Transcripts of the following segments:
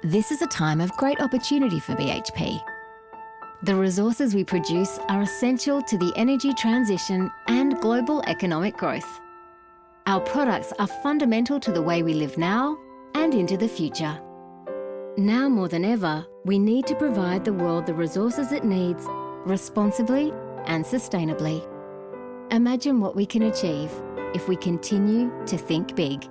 This is a time of great opportunity for BHP. The resources we produce are essential to the energy transition and global economic growth. Our products are fundamental to the way we live now and into the future. Now more than ever, we need to provide the world the resources it needs responsibly and sustainably. Imagine what we can achieve if we continue to think big.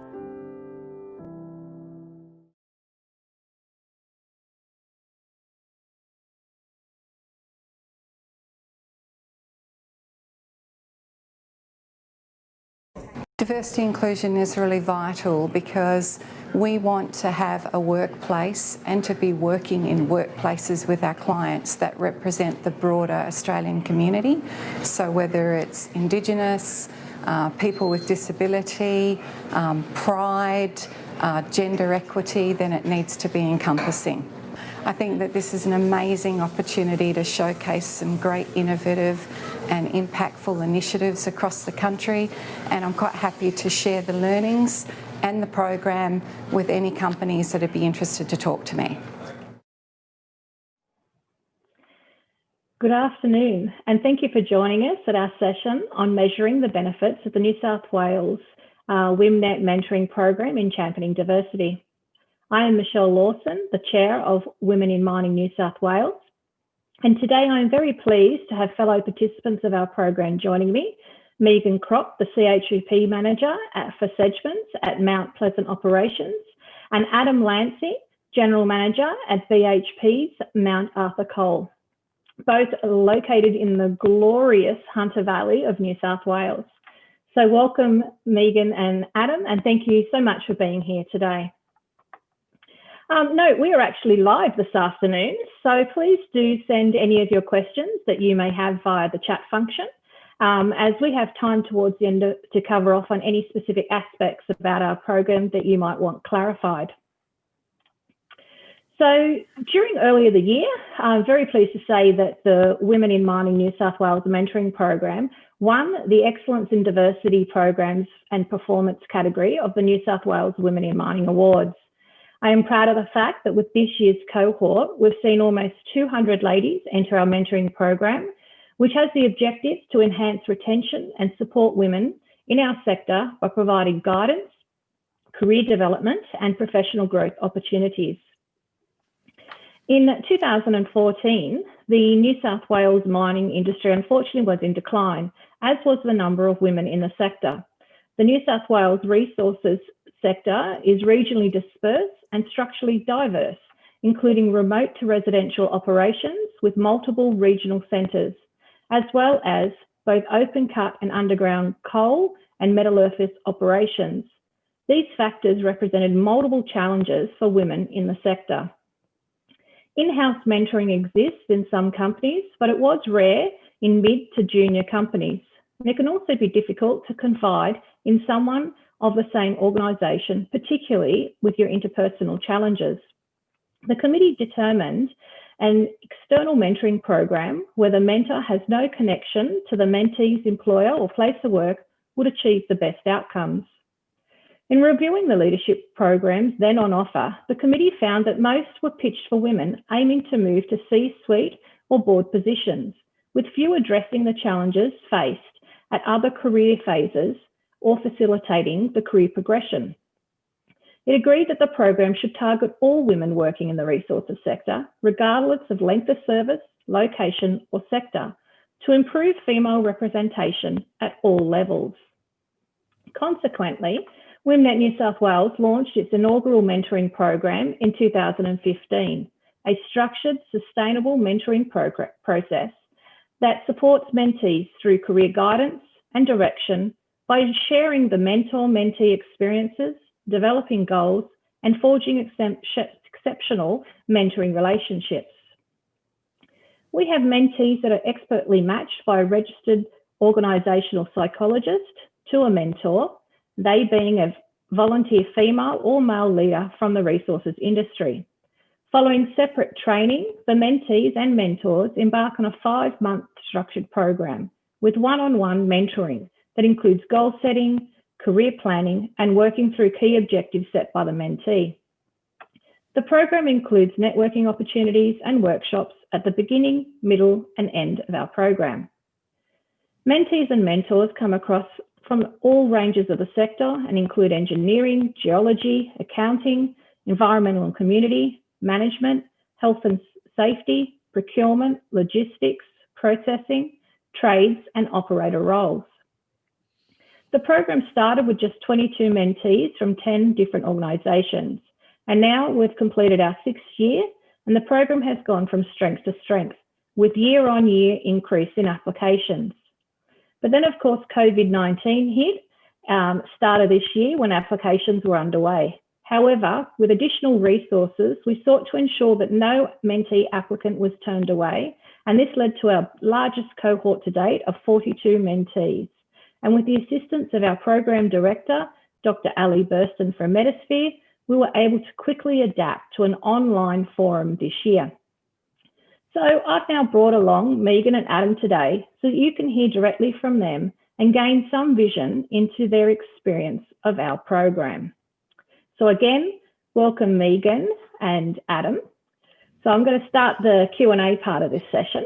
Diversity inclusion is really vital because we want to have a workplace and to be working in workplaces with our clients that represent the broader Australian community. So whether it's Indigenous, people with disability, pride, gender equity, then it needs to be encompassing. I think that this is an amazing opportunity to showcase some great innovative and impactful initiatives across the country, and I'm quite happy to share the learnings and the program with any companies that would be interested to talk to me. Good afternoon, and thank you for joining us at our session on measuring the benefits of the New South Wales WIMNet mentoring program in championing diversity. I am Michelle Lawson, the Chair of Women in Mining New South Wales, and today I am very pleased to have fellow participants of our program joining me, Megan Cropp, the CHUP Manager for Sedgements at Mount Pleasant Operations, and Adam Lancey, General Manager at BHP's Mount Arthur Coal, both located in the glorious Hunter Valley of New South Wales. So welcome, Megan and Adam, and thank you so much for being here today. Note, we are actually live this afternoon, so please do send any of your questions that you may have via the chat function, as we have time towards the end to cover off on any specific aspects about our program that you might want clarified. So during earlier the year, I'm very pleased to say that the Women in Mining New South Wales mentoring program won the Excellence in Diversity Programs and Performance category of the New South Wales Women in Mining Awards. I am proud of the fact that with this year's cohort, we've seen almost 200 ladies enter our mentoring program, which has the objective to enhance retention and support women in our sector by providing guidance, career development, and professional growth opportunities. In 2014, the New South Wales mining industry unfortunately was in decline, as was the number of women in the sector. The New South Wales resources sector is regionally dispersed and structurally diverse, including remote to residential operations with multiple regional centres, as well as both open cut and underground coal and metallurgical operations. These factors represented multiple challenges for women in the sector. In-house mentoring exists in some companies, but it was rare in mid to junior companies. And it can also be difficult to confide in someone of the same organisation, particularly with your interpersonal challenges. The committee determined an external mentoring program where the mentor has no connection to the mentee's employer or place of work would achieve the best outcomes. In reviewing the leadership programs then on offer, the committee found that most were pitched for women aiming to move to C-suite or board positions, with few addressing the challenges faced at other career phases or facilitating the career progression. It agreed that the program should target all women working in the resources sector, regardless of length of service, location, or sector, to improve female representation at all levels. Consequently, WIMNet New South Wales launched its inaugural mentoring program in 2015, a structured, sustainable mentoring process that supports mentees through career guidance and direction by sharing the mentor-mentee experiences, developing goals, and forging exceptional mentoring relationships. We have mentees that are expertly matched by a registered organisational psychologist to a mentor, they being a volunteer female or male leader from the resources industry. Following separate training, the mentees and mentors embark on a 5-month structured program with one-on-one mentoring that includes goal setting, career planning, and working through key objectives set by the mentee. The program includes networking opportunities and workshops at the beginning, middle, and end of our program. Mentees and mentors come across from all ranges of the sector and include engineering, geology, accounting, environmental and community, management, health and safety, procurement, logistics, processing, trades, and operator roles. The program started with just 22 mentees from 10 different organisations, and now we've completed our 6th year, and the program has gone from strength to strength, with year-on-year increase in applications. But then, of course, COVID-19 hit, started this year when applications were underway. However, with additional resources, we sought to ensure that no mentee applicant was turned away, and this led to our largest cohort to date of 42 mentees. And with the assistance of our program director, Dr. Ali Burston from Metasphere, we were able to quickly adapt to an online forum this year. So I've now brought along Megan and Adam today so that you can hear directly from them and gain some vision into their experience of our program. So again, welcome Megan and Adam. So I'm going to start the Q&A part of this session.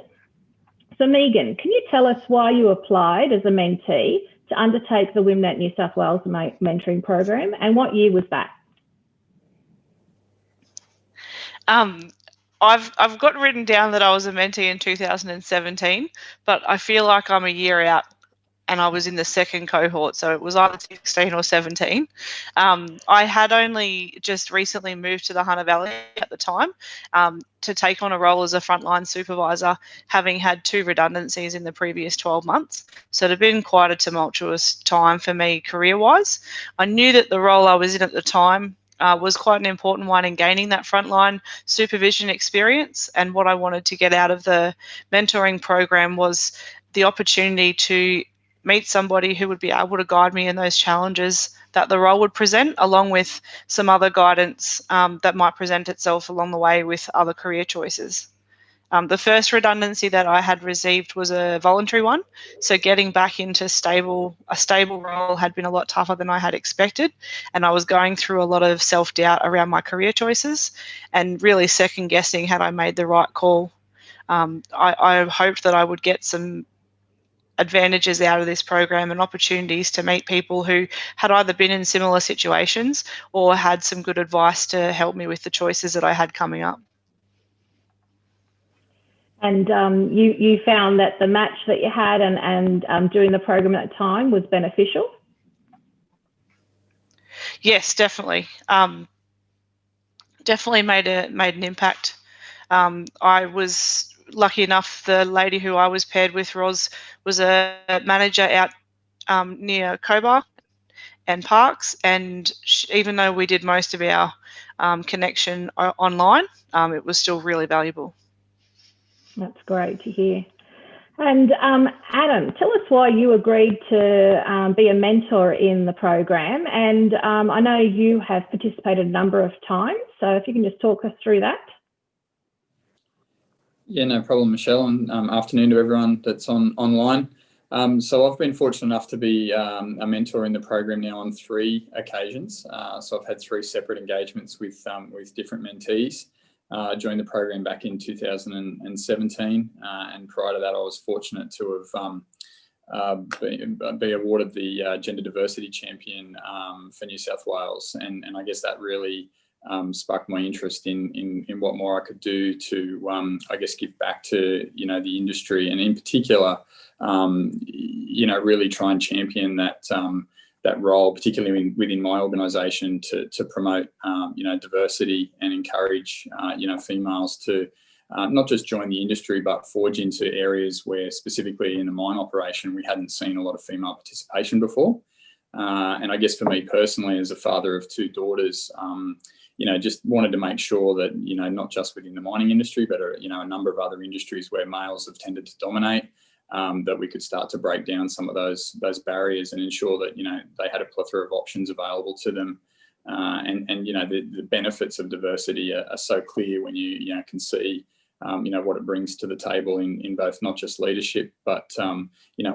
So Megan, can you tell us why you applied as a mentee to undertake the WIMNet New South Wales mentoring program, and what year was that? I've got written down that I was a mentee in 2017, but I feel like I'm a year out and I was in the second cohort, so it was either 16 or 17. I had only just recently moved to the Hunter Valley at the time to take on a role as a frontline supervisor, having had 2 redundancies in the previous 12 months. So it had been quite a tumultuous time for me career-wise. I knew that the role I was in at the time was quite an important one in gaining that frontline supervision experience, and what I wanted to get out of the mentoring program was the opportunity to meet somebody who would be able to guide me in those challenges that the role would present, along with some other guidance that might present itself along the way with other career choices. The first redundancy that I had received was a voluntary one, so getting back into a stable role had been a lot tougher than I had expected, and I was going through a lot of self-doubt around my career choices and really second-guessing had I made the right call. I hoped that I would get some advantages out of this program and opportunities to meet people who had either been in similar situations or had some good advice to help me with the choices that I had coming up. And you found that the match that you had and doing the program at the time was beneficial? Yes, definitely. Definitely made an impact. I was lucky enough, the lady who I was paired with was a manager out near Cobar and Parks, and even though we did most of our connection online, it was still really valuable. That's great to hear. And Adam, tell us why you agreed to be a mentor in the program. And I know you have participated a number of times, so if you can just talk us through that. Yeah, no problem, Michelle, and afternoon to everyone that's online. So I've been fortunate enough to be a mentor in the program now on 3 occasions. So I've had 3 separate engagements with different mentees. Joined the program back in 2017, and prior to that, I was fortunate to have be awarded the Gender Diversity Champion for New South Wales, and I guess that really sparked my interest in what more I could do to I guess give back to the industry, and in particular really try and champion that role, particularly within my organisation, to promote diversity and encourage females to not just join the industry but forge into areas where, specifically in the mine operation, we hadn't seen a lot of female participation before. And I guess for me personally, as a father of 2 daughters, just wanted to make sure that not just within the mining industry but a number of other industries where males have tended to dominate, that we could start to break down some of those barriers and ensure that they had a plethora of options available to them, and the benefits of diversity are so clear when you can see what it brings to the table in both not just leadership but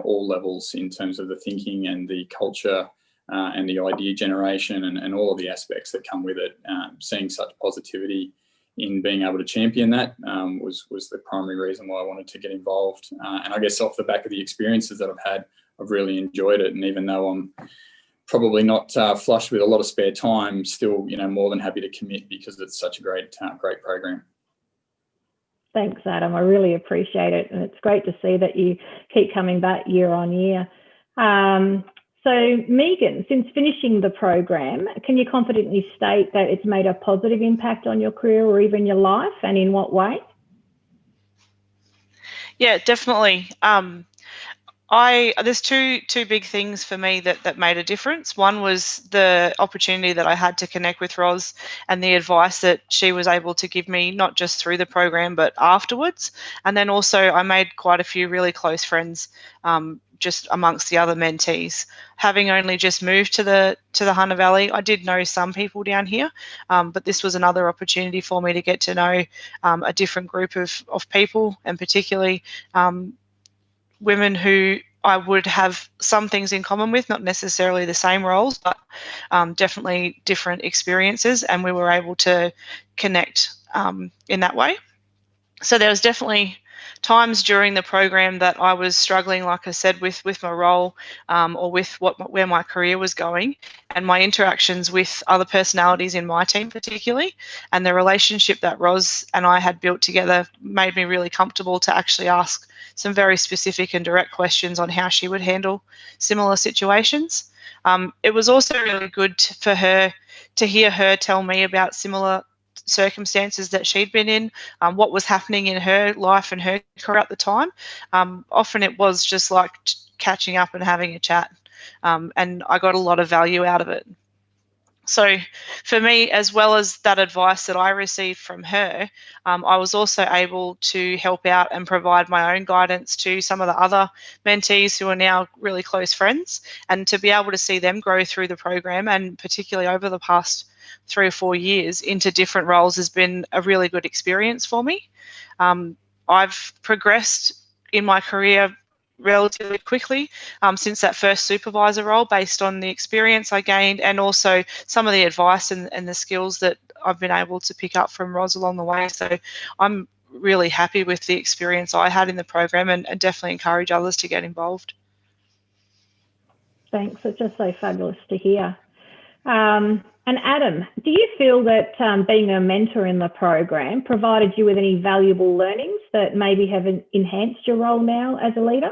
all levels in terms of the thinking and the culture and the idea generation and all of the aspects that come with it. Seeing such positivity in being able to champion that was the primary reason why I wanted to get involved. And I guess off the back of the experiences that I've had, I've really enjoyed it. And even though I'm probably not flush with a lot of spare time, still, more than happy to commit because it's such a great program. Thanks, Adam. I really appreciate it. And it's great to see that you keep coming back year on year. So Megan, since finishing the program, can you confidently state that it's made a positive impact on your career or even your life, and in what way? Yeah, definitely. There's two big things for me that made a difference. One was the opportunity that I had to connect with Roz and the advice that she was able to give me, not just through the program but afterwards. And then also I made quite a few really close friends just amongst the other mentees. Having only just moved to the Hunter Valley, I did know some people down here, but this was another opportunity for me to get to know a different group of people, and particularly women who I would have some things in common with, not necessarily the same roles, but definitely different experiences, and we were able to connect in that way. So there was definitely times during the program that I was struggling, like I said, with my role or with where my career was going, and my interactions with other personalities in my team particularly, and the relationship that Roz and I had built together made me really comfortable to actually ask some very specific and direct questions on how she would handle similar situations. It was also really good for her to hear her tell me about similar circumstances that she'd been in, what was happening in her life and her career at the time. Often it was just like catching up and having a chat, and I got a lot of value out of it. So for me, as well as that advice that I received from her, I was also able to help out and provide my own guidance to some of the other mentees who are now really close friends, and to be able to see them grow through the program, and particularly over the past 3 or 4 years into different roles, has been a really good experience for me. I've progressed in my career relatively quickly since that first supervisor role, based on the experience I gained and also some of the advice and the skills that I've been able to pick up from Roz along the way. So I'm really happy with the experience I had in the program, and definitely encourage others to get involved. Thanks. It's just so fabulous to hear. And Adam, do you feel that being a mentor in the program provided you with any valuable learnings that maybe have enhanced your role now as a leader?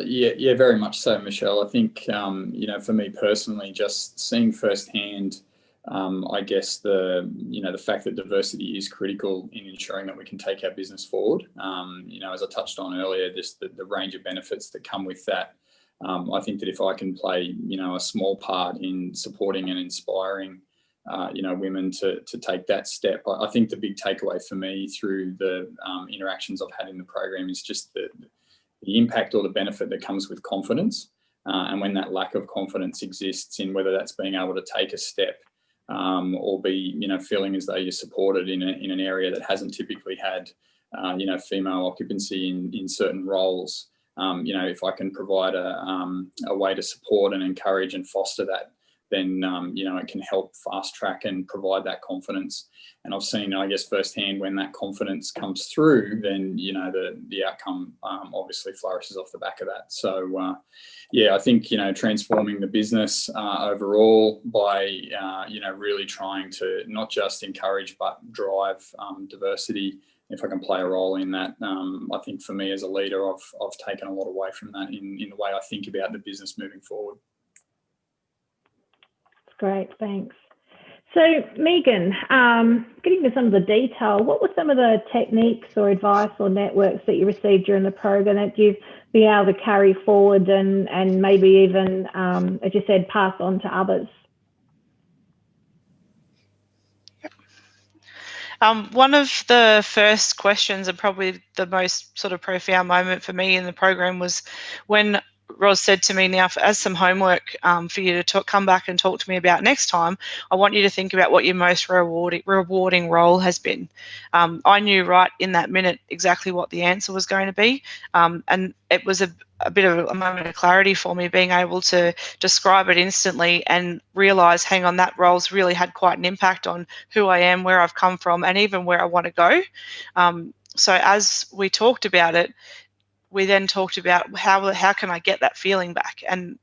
Yeah, very much so, Michelle. I think, for me personally, just seeing firsthand, I guess the fact that diversity is critical in ensuring that we can take our business forward. As I touched on earlier, the range of benefits that come with that. I think that if I can play, a small part in supporting and inspiring, women to take that step, I think the big takeaway for me through the interactions I've had in the program is just the impact or the benefit that comes with confidence. And when that lack of confidence exists in whether that's being able to take a step or be, feeling as though you're supported in an area that hasn't typically had, female occupancy in certain roles. If I can provide a way to support and encourage and foster that, then, it can help fast track and provide that confidence. And I've seen, I guess, firsthand when that confidence comes through, then, the outcome obviously flourishes off the back of that. So, I think, transforming the business overall by, really trying to not just encourage but drive diversity. If I can play a role in that, I think for me as a leader, I've taken a lot away from that in the way I think about the business moving forward. Great, thanks. So Megan, getting to some of the detail, what were some of the techniques or advice or networks that you received during the program that you've been able to carry forward and maybe even, as you said, pass on to others? One of the first questions, and probably the most sort of profound moment for me in the program, was when Ros said to me, now as some homework for you to come back and talk to me about next time, I want you to think about what your most rewarding role has been. I knew right in that minute exactly what the answer was going to be, and it was a bit of a moment of clarity for me, being able to describe it instantly and realise, hang on, that role's really had quite an impact on who I am, where I've come from, and even where I want to go. So as we talked about it, we then talked about how can I get that feeling back. And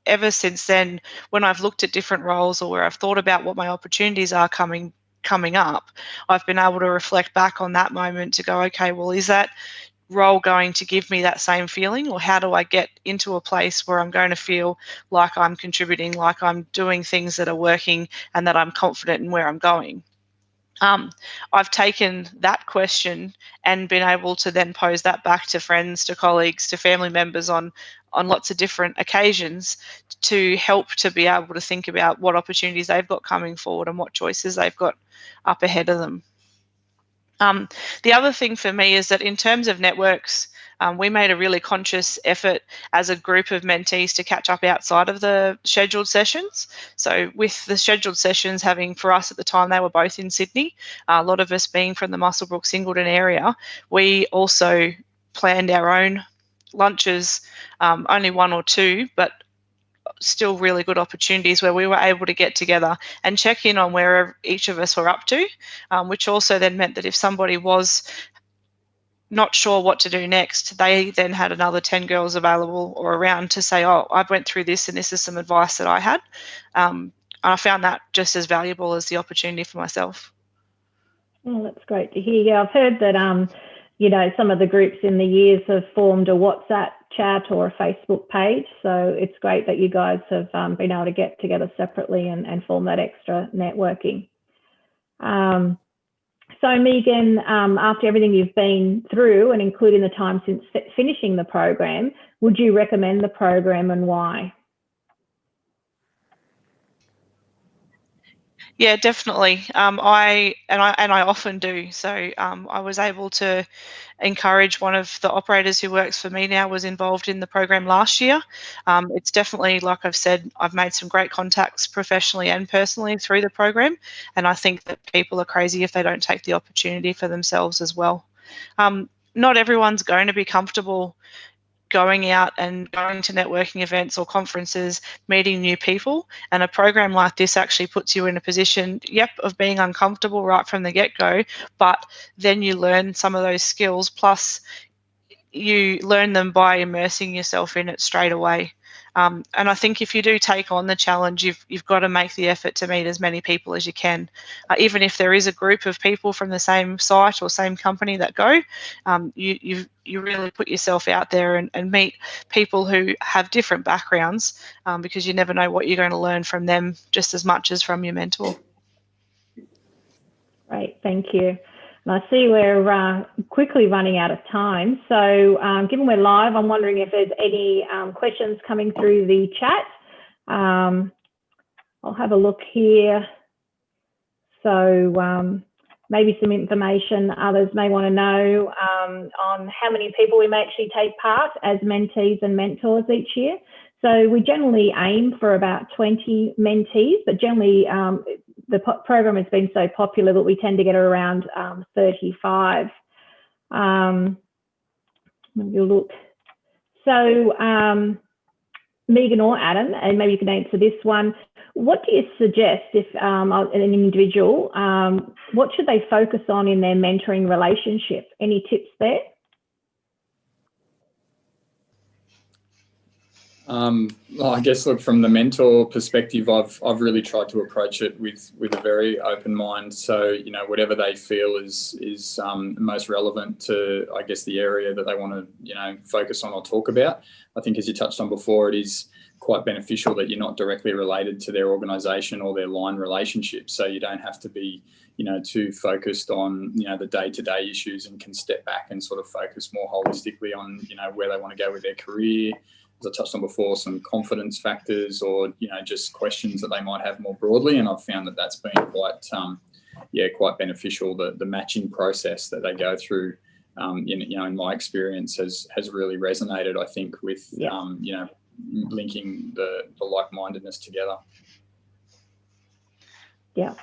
ever since then, when I've looked at different roles or where I've thought about what my opportunities are coming up, I've been able to reflect back on that moment to go, okay, well, is that role going to give me that same feeling, or how do I get into a place where I'm going to feel like I'm contributing, like I'm doing things that are working, and that I'm confident in where I'm going? I've taken that question and been able to then pose that back to friends, to colleagues, to family members on lots of different occasions, to help to be able to think about what opportunities they've got coming forward and what choices they've got up ahead of them. The other thing for me is that in terms of networks, we made a really conscious effort as a group of mentees to catch up outside of the scheduled sessions. So with the scheduled sessions having, for us at the time, they were both in Sydney, a lot of us being from the Muswellbrook Singleton area, we also planned our own lunches, only one or two, but still really good opportunities where we were able to get together and check in on where each of us were up to, which also then meant that if somebody was not sure what to do next, they then had another 10 girls available or around to say, oh, I went through this and this is some advice that I had. And I found that just as valuable as the opportunity for myself. Oh, that's great to hear. Yeah, I've heard that, you know, some of the groups in the years have formed a WhatsApp chat or a Facebook page. So it's great that you guys have been able to get together separately and form that extra networking. So Megan, after everything you've been through and including the time since finishing the program, would you recommend the program and why? Yeah, definitely. I often do. So I was able to encourage one of the operators who works for me now, was involved in the program last year. It's definitely, like I've said, I've made some great contacts professionally and personally through the program, and I think that people are crazy if they don't take the opportunity for themselves as well. Not everyone's going to be comfortable going out and going to networking events or conferences, meeting new people. And a program like this actually puts you in a position, of being uncomfortable right from the get-go, but then you learn some of those skills, plus you learn them by immersing yourself in it straight away. And I think if you do take on the challenge, you've got to make the effort to meet as many people as you can. Even if there is a group of people from the same site or same company that go, you really put yourself out there and meet people who have different backgrounds, because you never know what you're going to learn from them just as much as from your mentor. Great, thank you. And I see we're quickly running out of time. So given we're live, I'm wondering if there's any questions coming through the chat. I'll have a look here. So maybe some information others may want to know on how many people we may actually take part as mentees and mentors each year. So we generally aim for about 20 mentees, but generally the program has been so popular that we tend to get around 35. Maybe look. So Megan or Adam, and maybe you can answer this one. What do you suggest if an individual, what should they focus on in their mentoring relationship? Any tips there? Well, I guess, look, from the mentor perspective, I've really tried to approach it with a very open mind. So, you know, whatever they feel is most relevant to, I guess, the area that they want to, you know, focus on or talk about. I think, as you touched on before, it is quite beneficial that you're not directly related to their organisation or their line relationship. So you don't have to be, you know, too focused on, you know, the day-to-day issues, and can step back and sort of focus more holistically on, you know, where they want to go with their career. As I touched on before, some confidence factors, or, you know, just questions that they might have more broadly. And I've found that that's been quite beneficial. The matching process that they go through, in my experience, has really resonated, I think, with, you know, linking the like-mindedness together. Yeah.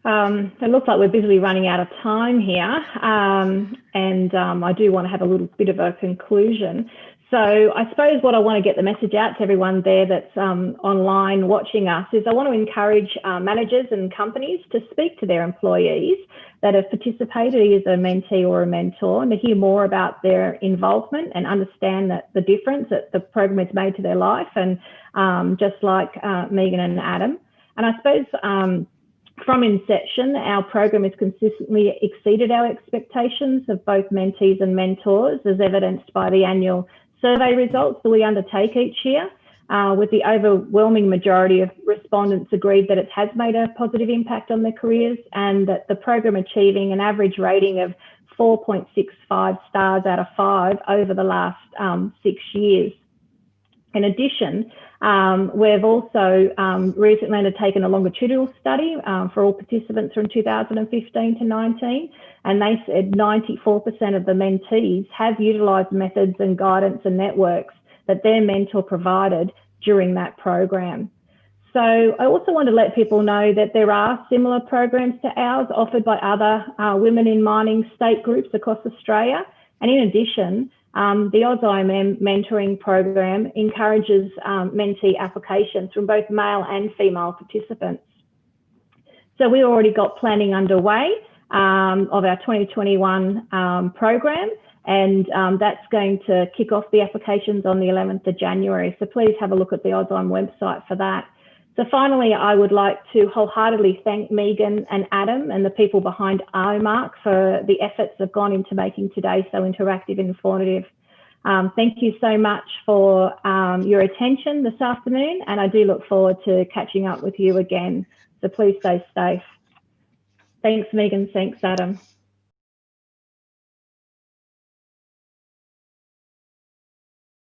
It looks like we're busily running out of time here, and I do want to have a little bit of a conclusion. So I suppose what I want to get the message out to everyone there that's online watching us is I want to encourage managers and companies to speak to their employees that have participated as a mentee or a mentor, and to hear more about their involvement and understand that the difference that the program has made to their life, and just like Megan and Adam. And I suppose from inception, our program has consistently exceeded our expectations of both mentees and mentors, as evidenced by the annual survey results that we undertake each year, with the overwhelming majority of respondents agreed that it has made a positive impact on their careers, and that the program achieving an average rating of 4.65 stars out of 5 over the last 6 years. In addition, we've also recently undertaken a longitudinal study for all participants from 2015 to 19, and they said 94% of the mentees have utilised methods and guidance and networks that their mentor provided during that program. So I also want to let people know that there are similar programs to ours offered by other women in mining state groups across Australia. And in addition, the AusIMM mentoring program encourages mentee applications from both male and female participants. So we already got planning underway of our 2021 program, and that's going to kick off the applications on the 11th of January. So please have a look at the AusIMM website for that. So finally, I would like to wholeheartedly thank Megan and Adam and the people behind IMARC for the efforts that have gone into making today so interactive and informative. Thank you so much for your attention this afternoon, and I do look forward to catching up with you again. So please stay safe. Thanks, Megan. Thanks, Adam.